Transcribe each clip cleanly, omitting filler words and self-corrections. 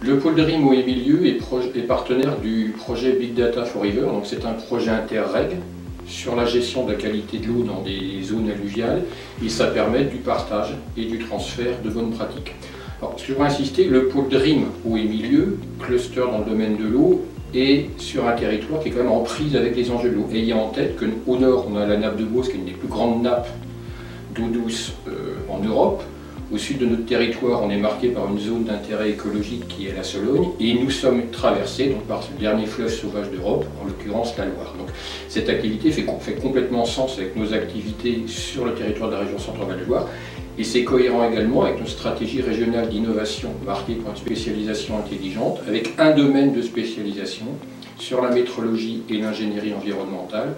Le pôle DREAM Haut-et-Milieu est partenaire du projet Big Data for River. C'est un projet interreg sur la gestion de la qualité de l'eau dans des zones alluviales et ça permet du partage et du transfert de bonnes pratiques. Alors, ce que je voudrais insister, le pôle DREAM Haut-et-Milieu, cluster dans le domaine de l'eau, est sur un territoire qui est quand même en prise avec les enjeux de l'eau. Ayez en tête qu'au nord, on a la nappe de Beauce, qui est une des plus grandes nappes d'eau douce en Europe. Au sud de notre territoire, on est marqué par une zone d'intérêt écologique qui est la Sologne, et nous sommes traversés par le dernier fleuve sauvage d'Europe, en l'occurrence la Loire. Donc, cette activité fait complètement sens avec nos activités sur le territoire de la région Centre-Val de Loire, et c'est cohérent également avec notre stratégie régionale d'innovation marquée par une spécialisation intelligente, avec un domaine de spécialisation sur la métrologie et l'ingénierie environnementale,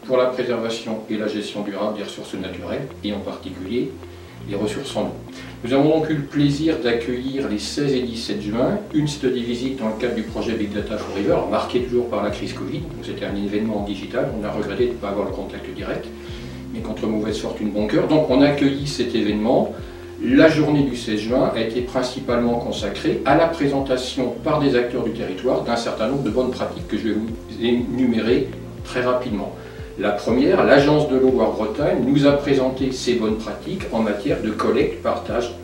pour la préservation et la gestion durable des ressources naturelles, et en particulier les ressources en eau. Nous avons donc eu le plaisir d'accueillir les 16 et 17 juin une study visite dans le cadre du projet Big Data for River, marqué toujours par la crise Covid. C'était un événement digital, on a regretté de ne pas avoir le contact direct, mais contre mauvaise fortune, bon cœur. Donc on a accueilli cet événement. La journée du 16 juin a été principalement consacrée à la présentation par des acteurs du territoire d'un certain nombre de bonnes pratiques que je vais vous énumérer très rapidement. La première, l'Agence de l'eau Loire-Bretagne nous a présenté ses bonnes pratiques en matière de collecte, partage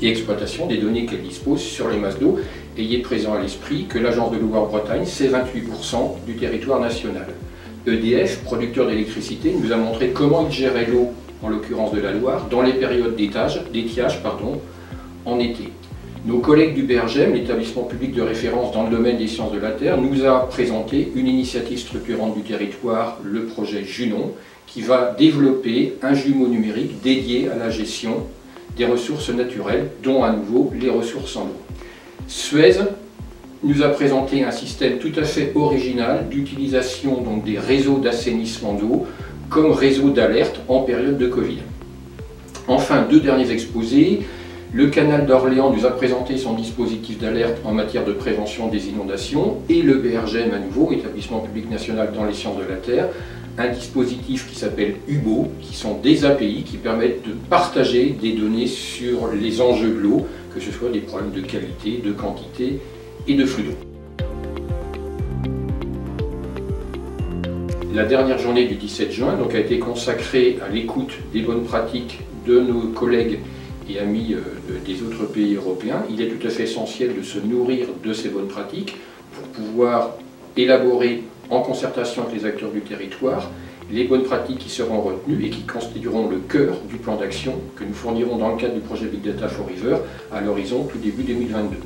et exploitation des données qu'elle dispose sur les masses d'eau. Ayez présent à l'esprit que l'Agence de l'eau Loire-Bretagne, c'est 28% du territoire national. EDF, producteur d'électricité, nous a montré comment il gérait l'eau, en l'occurrence de la Loire, dans les périodes d'étiage en été. Nos collègues du BRGEM, l'établissement public de référence dans le domaine des sciences de la Terre, nous a présenté une initiative structurante du territoire, le projet Junon, qui va développer un jumeau numérique dédié à la gestion des ressources naturelles, dont à nouveau les ressources en eau. Suez nous a présenté un système tout à fait original d'utilisation des réseaux d'assainissement d'eau comme réseau d'alerte en période de Covid. Enfin, deux derniers exposés. Le canal d'Orléans nous a présenté son dispositif d'alerte en matière de prévention des inondations et le BRGEM à nouveau, établissement public national dans les sciences de la Terre, un dispositif qui s'appelle UBO, qui sont des API qui permettent de partager des données sur les enjeux de l'eau, que ce soit des problèmes de qualité, de quantité et de flux d'eau. La dernière journée du 17 juin a été consacrée à l'écoute des bonnes pratiques de nos collègues et amis des autres pays européens. Il est tout à fait essentiel de se nourrir de ces bonnes pratiques pour pouvoir élaborer en concertation avec les acteurs du territoire les bonnes pratiques qui seront retenues et qui constitueront le cœur du plan d'action que nous fournirons dans le cadre du projet Big Data for River à l'horizon tout début 2022.